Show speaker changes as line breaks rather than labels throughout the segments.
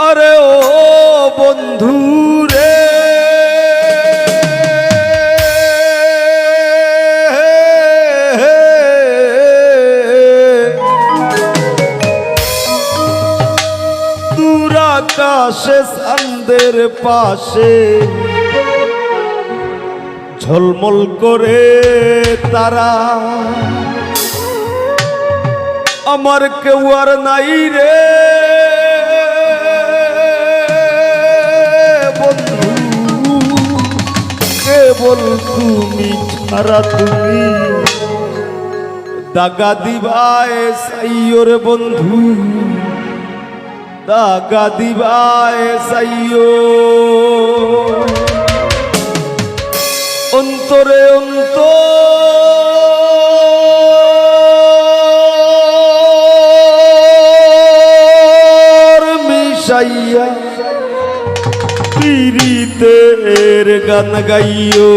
আরে ও বন্ধু রে দূর আকাশে চাঁদের পাশে ঝলমল করে তারা আমার কেউ আর নাই রে বন্ধু কেবল তুমি ছাড়া তুমি দাগা দিবায় সাইও রে বন্ধু দাগা দিবায় সাইও অন্তরে অন্তর মিশাইয়া পীড়িতের গান গাইও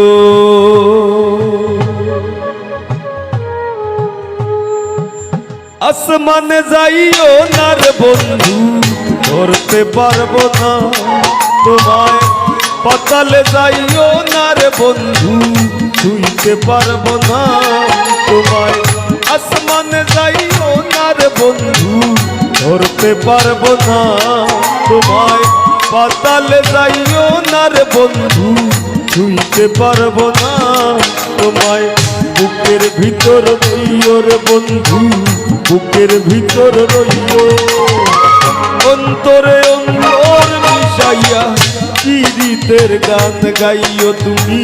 আসমানে যাইও না রে বন্ধু ধরতে পারবো না তোমায় পাতালে যাইও না রে বন্ধু ছুঁইতে পারবো না তোমায় আসমানে যাইও না রে বন্ধু ধরতে পারবো না তোমায় পাতালে যাইও না রে বন্ধু ছুঁইতে পারবো না তোমায় বুকের ভিতর রইও রে বন্ধু বুকের ভিতর রইও অন্তরে অন্তর মিশাইয়া পীড়িতের গান গাইও তুমি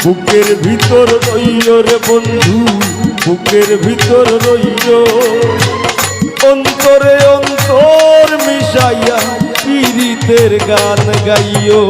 বুকের ভিতর রইও রে বন্ধু বুকের ভিতর রইও অন্তরে অন্তর মিশাইয়া পীড়িতের গান গাইও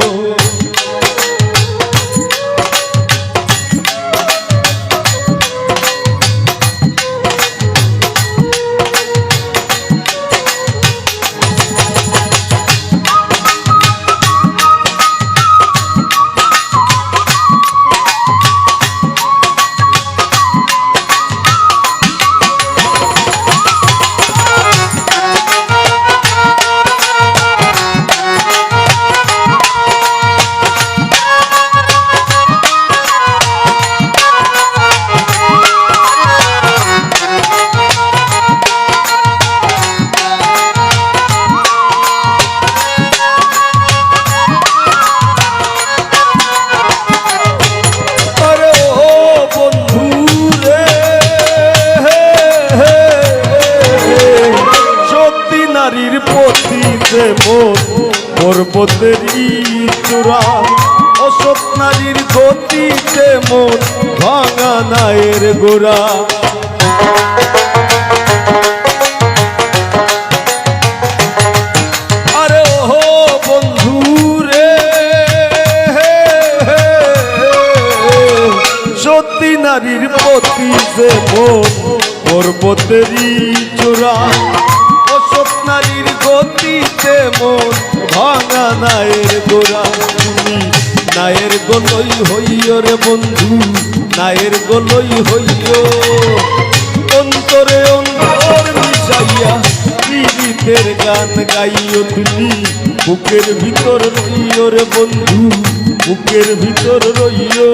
পর্বতেরই চূড়া অসৎ নারীর গতিতে মন ভাঙা নায়ের গোড়া আরে ও বন্ধু রে সতী নারীর গতিতে মন পর্বতেরই চূড়া অসৎ নারীর গতিতে মন ভাঙা নায়ের গোড়া তুমি নায়ের গলই হইও রে বন্ধু নায়ের গলই হইও অন্তরে অন্তর মিশাইয়া পীড়িতের গান গাইও তুমি বুকের ভিতর রইও রে বন্ধু বুকের ভিতর রইও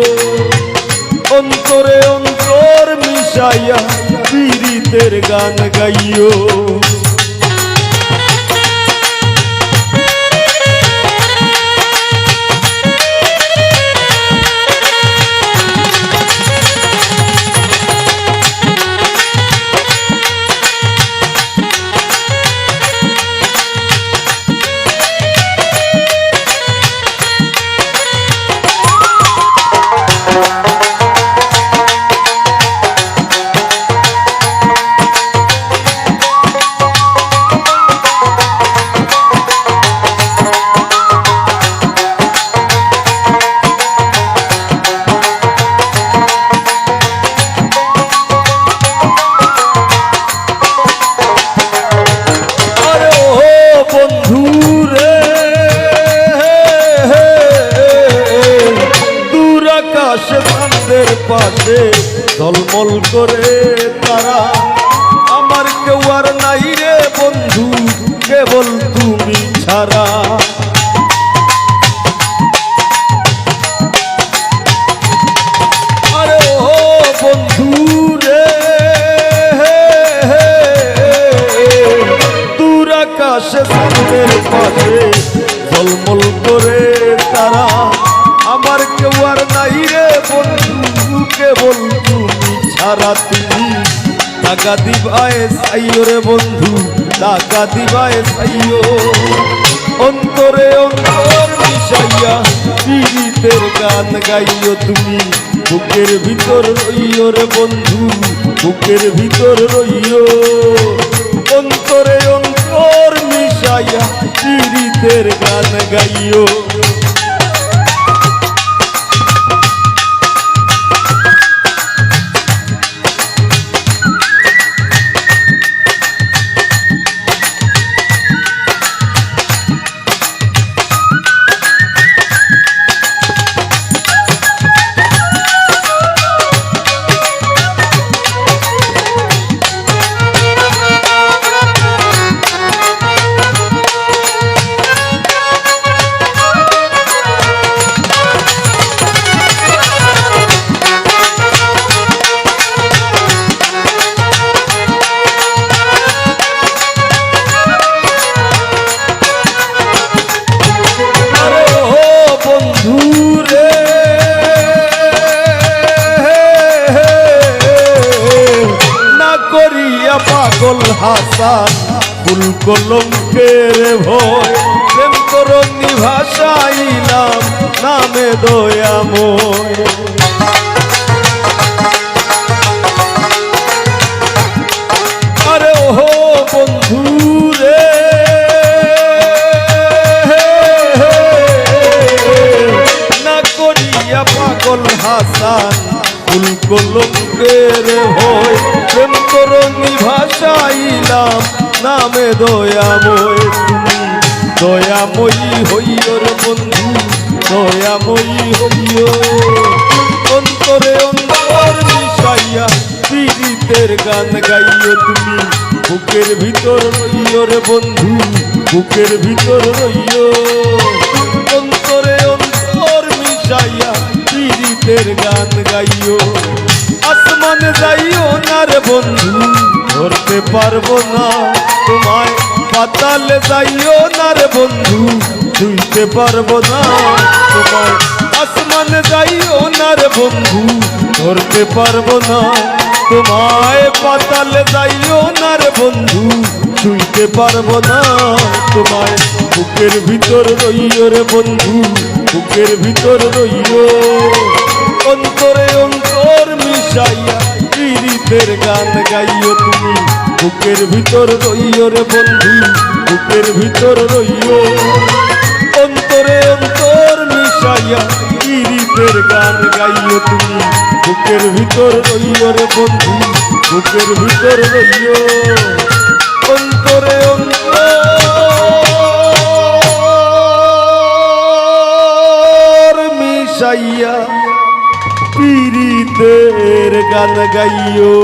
অন্তরে অন্তর মিশাইয়া পীড়িতের গান গাইও পাশে ঝলমল করে তারা আমার কেউ আর নাই রে বন্ধু কেবল তুমি ছাড়া। আসে সামনের পাশে ঝলমল করে তারা। আমার কেউ আর নাই রে বন্ধু, কেবল তুমি ছাড়া। তুমি টাকা দিবায় চাইও রে বন্ধু, টাকা দিবায় চাইও। অন্তরে অন্তর মিশাইয়া পীড়িতের গান গাইও তুমি। বুকের ভিতর রইও রে বন্ধু, বুকের ভিতর রইও। অন্তরে অন্তর মিশাইয়া পীড়িতের গান গাইও। পাগল হাসান ফুল কলঙ্কের ভয়, প্রেম তরঙ্গি ভাষাইলাম নামে দয়াময়। আরে ওহো বন্ধু রে, না করিয়া পাগল হাসান ফুল কলঙ্কের ভয়, প্রেম তরঙ্গি ভাষাইলাম নামে দয়াময়। তুমি দয়াময়ী হইও রে বন্ধু, দয়াময়ী হইও। অন্তরে অন্তর মিশাইয়া পীড়িতের গান গাইও তুমি। বুকের ভিতর রইও রে বন্ধু, বুকের ভিতর রইও। অন্তরে অন্তর মিশাইয়া পীড়িতের গান গাইও। আসমানে যাইও না রে বন্ধু, ধরতে পারবো না তোমায়। পাতালে যাইও না রে বন্ধু, ছুঁইতে পারবো না তোমায়। আসমানে যাইও না রে বন্ধু, ধরতে পারবো না তোমায়। পাতালে যাইও না রে বন্ধু, ছুঁইতে পারবো না তোমায়। বুকের ভিতর রইও রে বন্ধু, বুকের ভিতর রইও। অন্তরে অন্তর মিশাইয়া পীড়িতের গান গাইও তুমি। বুকের ভিতর রইও রে বন্ধু, বুকের ভিতর রইও। অন্তরে অন্তর মিশাইয়া পীড়িতের গান গাইও তুমি। বুকের ভিতর রইও রে বন্ধু, বুকের ভিতর রইও। অন্তরে অন্তর মিশাইয়া পীড়িতের গান গাইও।